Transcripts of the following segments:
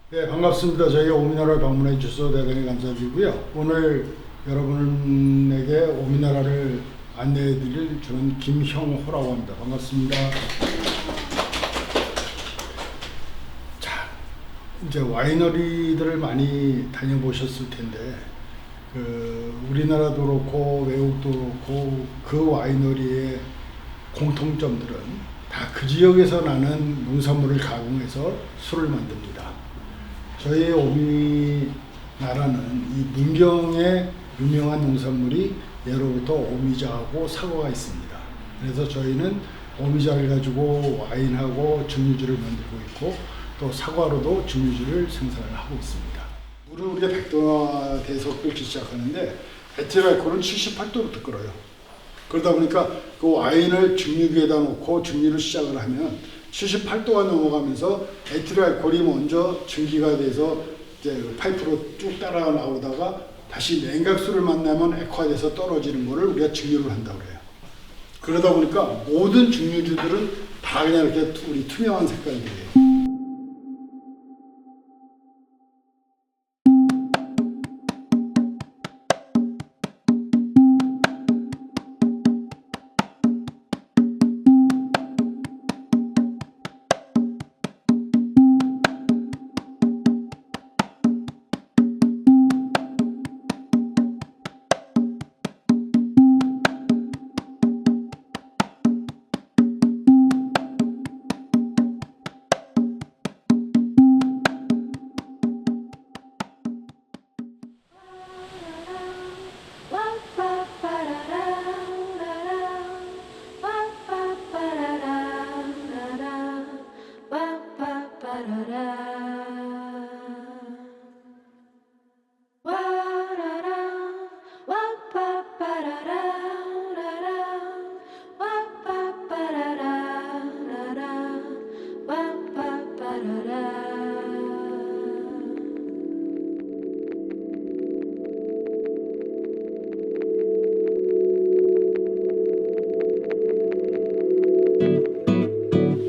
네, 반갑습니다. 저희 오미나라 방문해 주셔서 대단히 감사드리고요. 오늘 여러분에게 오미나라를 안내해 드릴 저는 김형호라고 합니다. 반갑습니다. 자, 이제 와이너리들을 많이 다녀보셨을 텐데, 우리나라도 그렇고 외국도 그렇고 그 와이너리의 공통점들은 다 그 지역에서 나는 농산물을 가공해서 술을 만듭니다. 저희 오미나라는 이 문경의 유명한 농산물이 예로부터 오미자하고 사과가 있습니다. 그래서 저희는 오미자를 가지고 와인하고 증류주를 만들고 있고 또 사과로도 증류주를 생산을 하고 있습니다. 물을 우리가 100도에서 끓기 시작하는데 에틸 알코올은 78도부터 끓어요. 그러다 보니까 그 와인을 증류기에다 놓고 증류를 시작을 하면 78도가 넘어가면서 에틸 알코올이 먼저 증기가 돼서 이제 파이프로 쭉 따라 나오다가 다시 냉각수를 만나면 액화돼서 떨어지는 거를 우리가 증류를 한다고 그래요. 그러다 보니까 모든 증류주들은 다 그냥 이렇게 우리 투명한 색깔들이에요.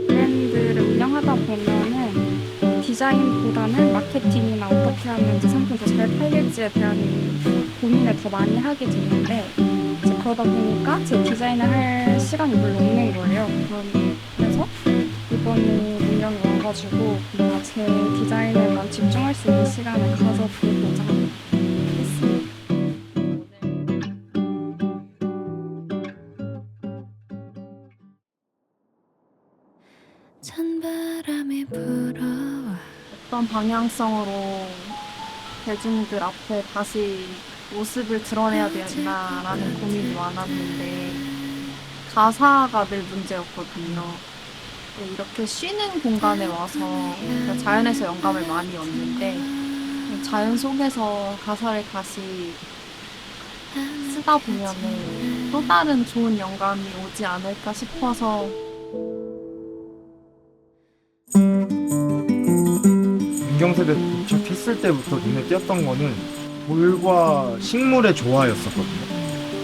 브랜드를 운영하다 보면은 디자인보다는 마케팅이나 어떻게 하면 이제 상품이 더 잘 팔릴지에 대한 고민을 더 많이 하게 되는데 이제 그러다 보니까 제 디자인을 할 시간이 별로 없는 거예요. 그래서 이번에 운영이 와가지고 뭔가 제 디자인에만 집중할 수 있는 시간을 가져보고자 했습니다. 찬바람이 불어와 어떤 방향성으로 대중들 앞에 다시 모습을 드러내야 되나라는 고민이 많았는데 가사가 늘 문제였거든요. 근데 이렇게 쉬는 공간에 와서 그러니까 자연에서 영감을 많이 얻는데 자연 속에서 가사를 다시 쓰다 보면은 또 다른 좋은 영감이 오지 않을까 싶어서 문경세대 도착했을 때부터 눈에 띄었던 거는 돌과 식물의 조화였었거든요.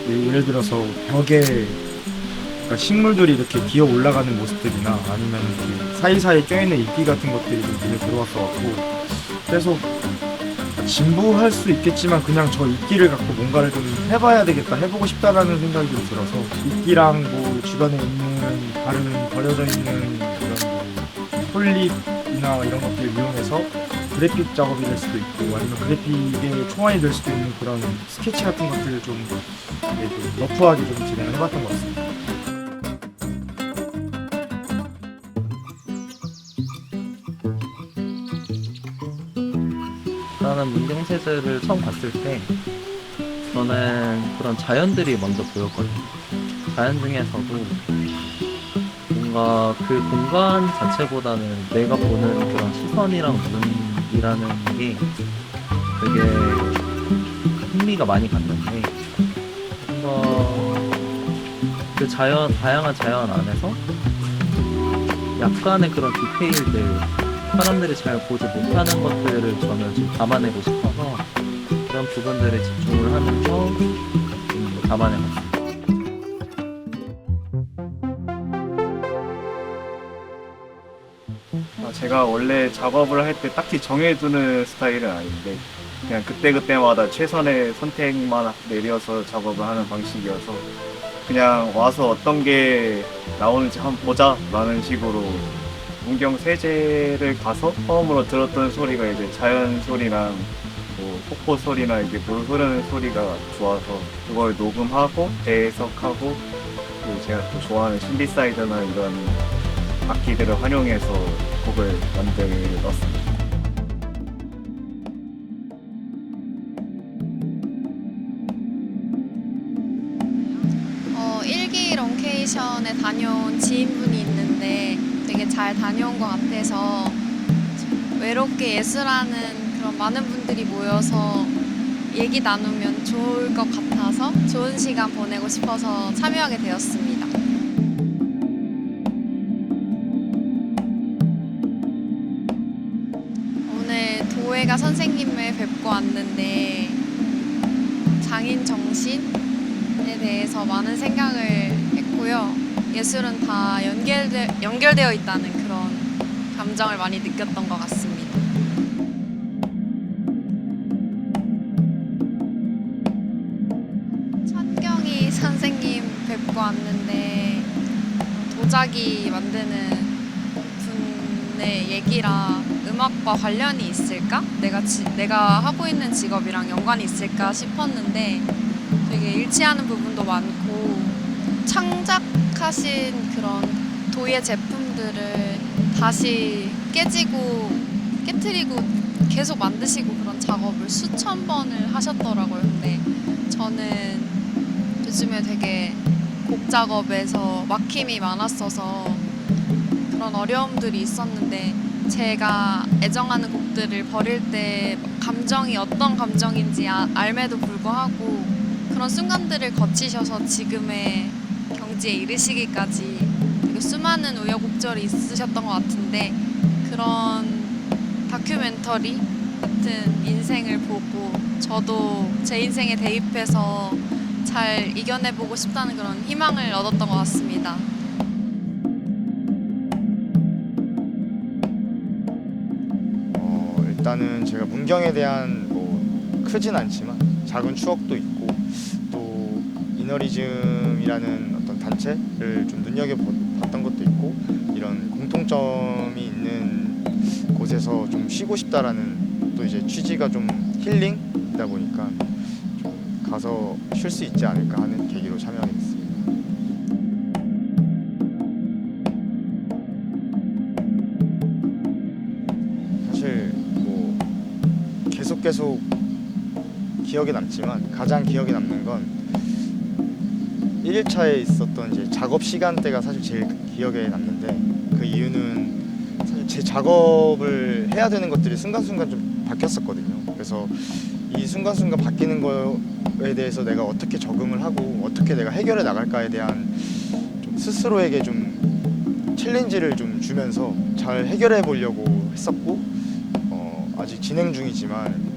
예를 들어서 벽에 그러니까 식물들이 이렇게 기어 올라가는 모습들이나 아니면 이렇게 사이사이 껴있는 이끼 같은 것들이 좀 눈에 들어왔어갖고 그래서 진부할 수 있겠지만 그냥 저 이끼를 갖고 뭔가를 좀 해봐야 되겠다, 해보고 싶다라는 생각이 좀 들어서 이끼랑 뭐 주변에 있는 다른 버려져 있는 이런 뭐 폴립이나 이런 것들을 이용해서 그래픽 작업이 될 수도 있고 아니면 그래픽의 초안이 될 수도 있는 그런 스케치 같은 것들을 좀 러프하게 좀 진행을 해봤던 것 같습니다. 나는 문경세제를 처음 봤을 때 저는 그런 자연들이 먼저 보였거든요. 자연 중에서도 뭔가 그 공간 자체보다는 내가 보는 그런 시선이랑 눈이라는 게 되게 흥미가 많이 갔는데 뭔가 그 다양한 자연 안에서 약간의 그런 디테일들 사람들이 잘 보지 못하는 것들을 저는 좀 담아내고 싶어서 그런 부분들에 집중을 하면서 담아내봤어요. 제가 제가 원래 작업을 할 때 딱히 정해두는 스타일은 아닌데 그냥 그때그때마다 최선의 선택만 내려서 작업을 하는 방식이어서 그냥 와서 어떤 게 나오는지 한번 보자 라는 식으로 문경 세제를 가서 처음으로 들었던 소리가 이제 자연 소리랑 뭐 폭포 소리나 이제 물 흐르는 소리가 좋아서 그걸 녹음하고 재해석하고 그리고 제가 또 좋아하는 신비사이드나 이런 악기들을 활용해서 곡을 만들었습니다. 일기 롱케이션에 다녀온 지인분이 있는데 되게 잘 다녀온 것 같아서 외롭게 예술하는 그런 많은 분들이 모여서 얘기 나누면 좋을 것 같아서 좋은 시간 보내고 싶어서 참여하게 되었습니다. 오늘 도예가 선생님을 뵙고 왔는데 장인 정신에 대해서 많은 생각을 했고요. 예술은 다 연결되어 있다는 그런 감정을 많이 느꼈던 것 같습니다. 천경희 선생님 뵙고 왔는데 도자기 만드는 분의 얘기라 음악과 관련이 있을까? 내가 하고 있는 직업이랑 연관이 있을까 싶었는데 되게 일치하는 부분도 많고 창작하신 그런 도예 제품들을 다시 깨트리고 계속 만드시고 그런 작업을 수천 번을 하셨더라고요. 근데 저는 요즘에 되게 곡 작업에서 막힘이 많았어서 그런 어려움들이 있었는데 제가 애정하는 곡들을 버릴 때 감정이 어떤 감정인지 알매도 불구하고 그런 순간들을 거치셔서 지금의 경지에 이르시기까지 되게 수많은 우여곡절이 있으셨던 것 같은데 그런 다큐멘터리 같은 인생을 보고 저도 제 인생에 대입해서 잘 이겨내보고 싶다는 그런 희망을 얻었던 것 같습니다. 일단은 제가 문경에 대한 뭐 크진 않지만 작은 추억도 있고 또 이너리즘이라는 어떤 단체를 좀 눈여겨봤던 것도 있고 이런 공통점이 있는 곳에서 좀 쉬고 싶다라는 또 이제 취지가 좀 힐링이다 보니까 좀 가서 쉴 수 있지 않을까 하는 계기로 참여하게 됐습니다. 사실 뭐 계속 기억에 남지만 가장 기억에 남는 건 1일차에 있었던 이제 작업 시간대가 사실 제일 기억에 남는데 그 이유는 사실 제 작업을 해야 되는 것들이 순간순간 좀 바뀌었었거든요. 그래서 이 순간순간 바뀌는 거에 대해서 내가 어떻게 적응을 하고 어떻게 내가 해결해 나갈까에 대한 좀 스스로에게 좀 챌린지를 좀 주면서 잘 해결해 보려고 했었고 아직 진행 중이지만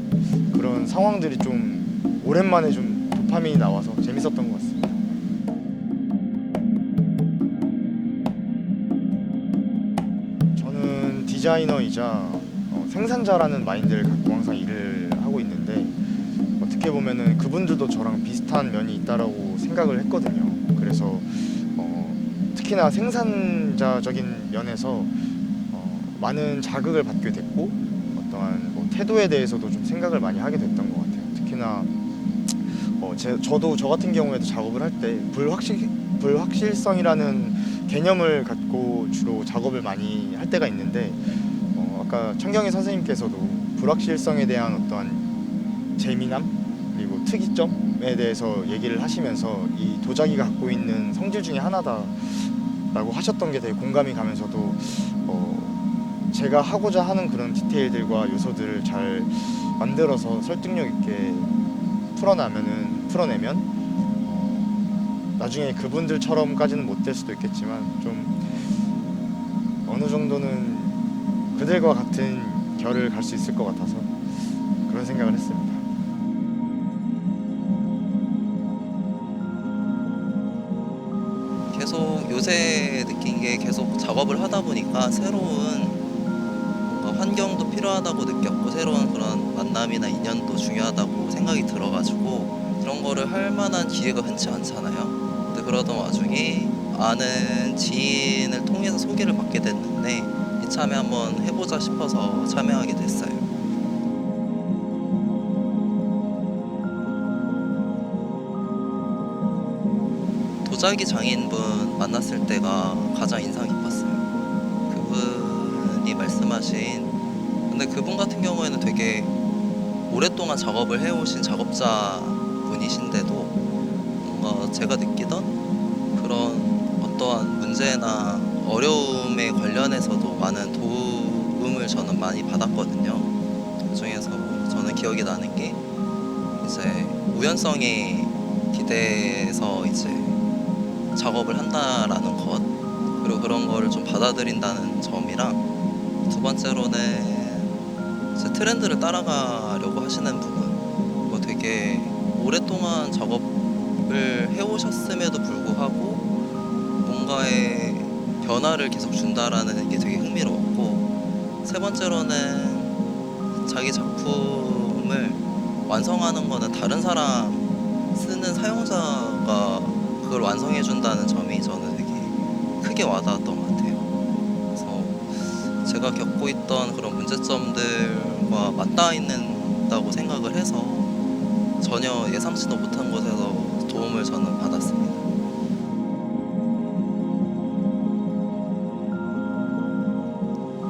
그런 상황들이 좀 오랜만에 좀 도파민이 나와서 재밌었던 것 같습니다. 저는 디자이너이자 생산자라는 마인드를 갖고 항상 일을 하고 있는데 어떻게 보면은 그분들도 저랑 비슷한 면이 있다라고 생각을 했거든요. 그래서 특히나 생산자적인 면에서 많은 자극을 받게 됐고 어떠한 뭐 태도에 대해서도 좀 생각을 많이 하게 됐던 것 같아요. 특히나 저도 저 같은 경우에도 작업을 할 때 불확실성이라는 개념을 갖고 주로 작업을 많이 할 때가 있는데 아까 천경희 선생님께서도 불확실성에 대한 어떠한 재미남 그리고 특이점에 대해서 얘기를 하시면서 이 도자기가 갖고 있는 성질 중에 하나다라고 하셨던 게 되게 공감이 가면서도 제가 하고자 하는 그런 디테일들과 요소들을 잘 만들어서 설득력 있게 풀어내면 나중에 그분들처럼까지는 못 될 수도 있겠지만 좀 어느 정도는 그들과 같은 결을 갈 수 있을 것 같아서 그런 생각을 했습니다. 계속 요새 느낀 게 계속 작업을 하다 보니까 새로운 환경도 필요하다고 느꼈고 새로운 그런 만남이나 인연도 중요하다고 생각이 들어가지고 그런 거를 할 만한 기회가 흔치 않잖아요. 근데 그러던 와중에 아는 지인을 통해서 소개를 받게 됐는데 이참에 한번 해보자 싶어서 참여하게 됐어요. 도자기 장인분 만났을 때가 가장 인상 깊었어요. 그분이 말씀하신, 근데 그분 같은 경우에는 되게 오랫동안 작업을 해오신 작업자 분이신데도 뭔가 제가 느끼던 그런 어떠한 문제나 어려움에 관련해서도 많은 도움을 저는 많이 받았거든요. 그중에서 저는 기억이 나는 게 이제 우연성에 기대서 이제 작업을 한다라는 것, 그리고 그런 거를 좀 받아들인다는 점이랑, 두 번째로는 이제 트렌드를 따라가려고 하시는 부분, 그거 되게 오랫동안 작업을 해오셨음에도 불구하고 뭔가의 변화를 계속 준다라는 게 되게 흥미로웠고, 세 번째로는 자기 작품을 완성하는 거는 다른 사람, 쓰는 사용자가 그걸 완성해 준다는 점이 저는 되게 크게 와닿았던 것 같아요. 그래서 제가 겪고 있던 그런 문제점들과 맞닿아 있는다고 생각을 해서 전혀 예상치도 못한 곳에서 도움을 저는 받았습니다.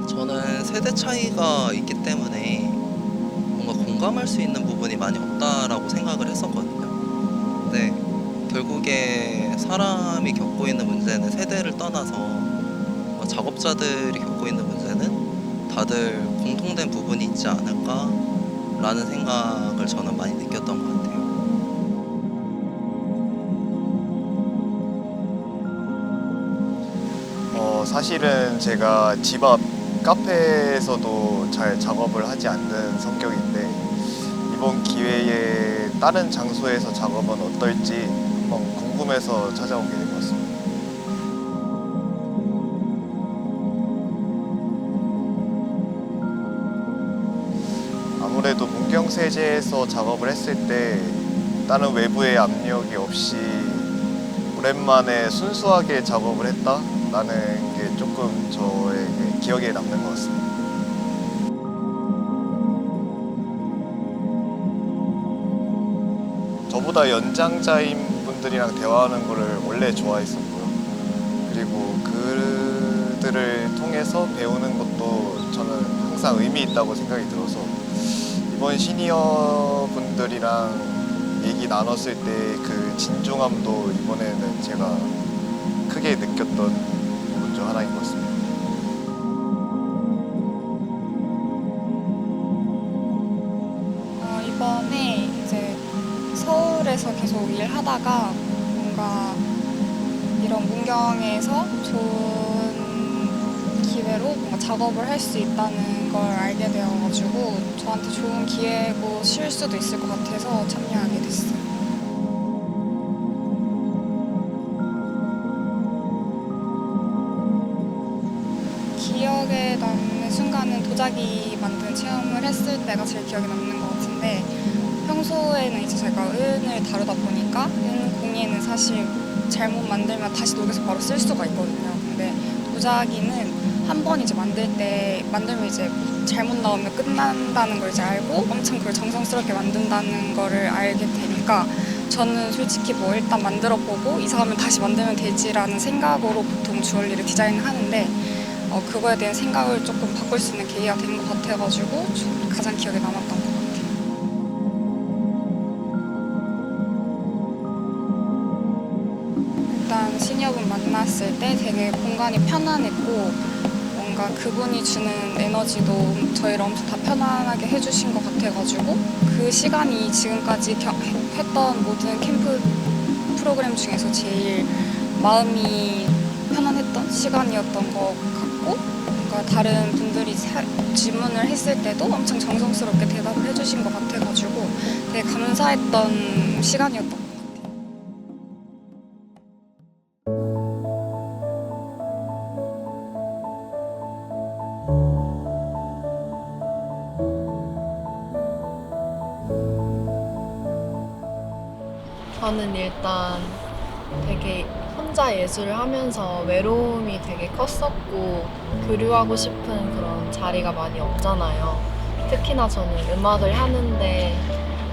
저는 세대 차이가 있기 때문에 뭔가 공감할 수 있는 부분이 많이 없다라고 생각을 했었거든요. 근데 결국에 사람이 겪고 있는 문제는 세대를 떠나서 작업자들이 겪고 있는 문제는 다들 공통된 부분이 있지 않을까라는 생각을 저는 많이 느꼈던 것 같아요. 사실은 제가 집 앞 카페에서도 잘 작업을 하지 않는 성격인데 이번 기회에 다른 장소에서 작업은 어떨지 한번 궁금해서 찾아오게 된 것 같습니다. 아무래도 문경세제에서 작업을 했을 때 다른 외부의 압력이 없이 오랜만에 순수하게 작업을 했다라는 게 조금 저에게 기억에 남는 것 같습니다. 저보다 연장자인 분들이랑 대화하는 거를 원래 좋아했었고요. 그리고 그들을 통해서 배우는 것도 저는 항상 의미 있다고 생각이 들어서 이번 시니어 분들이랑 얘기 나눴을 때 그 진중함도 이번에는 제가 크게 느꼈던 부분 중 하나인 것 같습니다. 이번에 이제 서울에서 계속 일하다가 뭔가 이런 문경에서 좋은 기회로 뭔가 작업을 할 수 있다는 걸 알게 되어가지고 저한테 좋은 기회고 쉴 수도 있을 것 같아서 참여하게 됐어요. 기억에 남는 순간은 도자기 만드는 체험을 했을 때가 제일 기억에 남는 것 같은데, 평소에는 이제 제가 은을 다루다 보니까 은 공예는 사실 잘못 만들면 다시 녹여서 바로 쓸 수가 있거든요. 근데 도자기는 한 번 이제 만들면 이제 잘못 나오면 끝난다는 걸 이제 알고 엄청 그걸 정성스럽게 만든다는 거를 알게 되니까 저는 솔직히 뭐 일단 만들어 보고 이상하면 다시 만들면 되지라는 생각으로 보통 주얼리를 디자인하는데 그거에 대한 생각을 조금 바꿀 수 있는 계기가 된 것 같아가지고 가장 기억에 남았던 것 같아요. 일단 시니어분 만났을 때 되게 공간이 편안했고 뭔가 그분이 주는 에너지도 저희를 엄청 다 편안하게 해주신 것 같아가지고 그 시간이 지금까지 했던 모든 캠프 프로그램 중에서 제일 마음이 편안했던 시간이었던 것 같고, 뭔가 다른 분들이 질문을 했을 때도 엄청 정성스럽게 대답을 해주신 것 같아가지고 되게 감사했던 시간이었던 것 같아요. 저는 일단 되게 혼자 예술을 하면서 외로움이 되게 컸었고 교류하고 싶은 그런 자리가 많이 없잖아요. 특히나 저는 음악을 하는데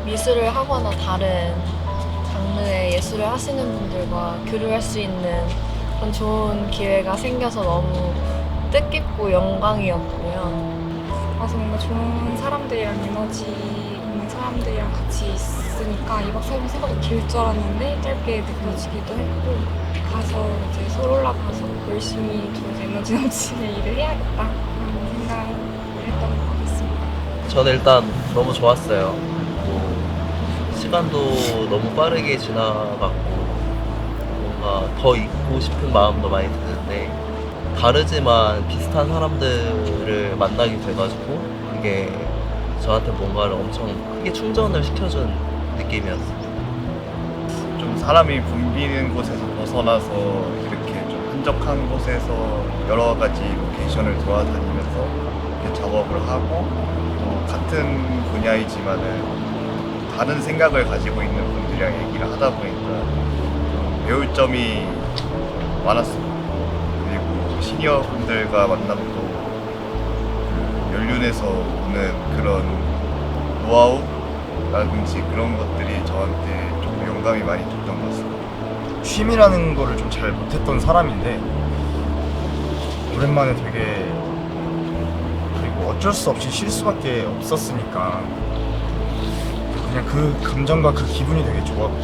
미술을 하거나 다른 장르의 예술을 하시는 분들과 교류할 수 있는 그런 좋은 기회가 생겨서 너무 뜻깊고 영광이었고요. 가서 뭔가 좋은 사람들이랑 에너지 있는 사람들이랑 같이 있으니까 2박 3일 생각보다 길 줄 알았는데 짧게 느껴지기도 했고 가서 이제 서울 올라가서 열심히 좀 에너지 넘치는 일을 해야겠다라는 생각을 했던 것 같습니다. 저는 일단 너무 좋았어요. 뭐 시간도 너무 빠르게 지나갔고 뭔가 더 있고 싶은 마음도 많이 드는데 다르지만 비슷한 사람들을 만나게 돼가지고 그게 저한테 뭔가를 엄청 크게 충전을 시켜준 느낌이었어요. 좀 사람이 붐비는 곳에서 벗어나서 이렇게 좀 한적한 곳에서 여러 가지 로케이션을 돌아다니면서 이렇게 작업을 하고 또 같은 분야이지만은 다른 생각을 가지고 있는 분들이랑 얘기를 하다 보니까 좀 배울 점이 많았어요. 그리고 시니어 분들과 만남도 그 연륜에서 오는 그런 노하우라든지 그런 것들이 저한테 좀 영감이 많이 됐던 것 같습니다. 취미라는 거를 좀 잘 못했던 사람인데 오랜만에 되게 그리고 어쩔 수 없이 쉴 수밖에 없었으니까 그냥 그 감정과 그 기분이 되게 좋았고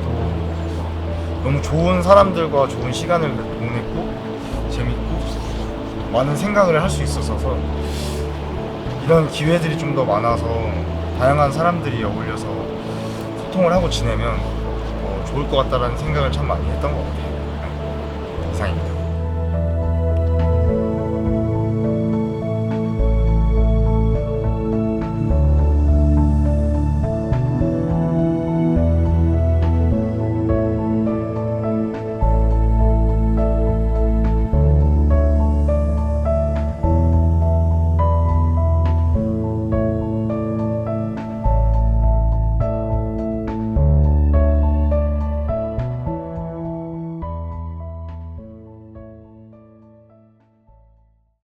또 너무 좋은 사람들과 좋은 시간을 보냈고 재밌고 많은 생각을 할 수 있어서 이런 기회들이 좀 더 많아서 다양한 사람들이 어울려서 소통을 하고 지내면 좋을 것 같다라는 생각을 참 많이 했던 것 같아요. 이상입니다.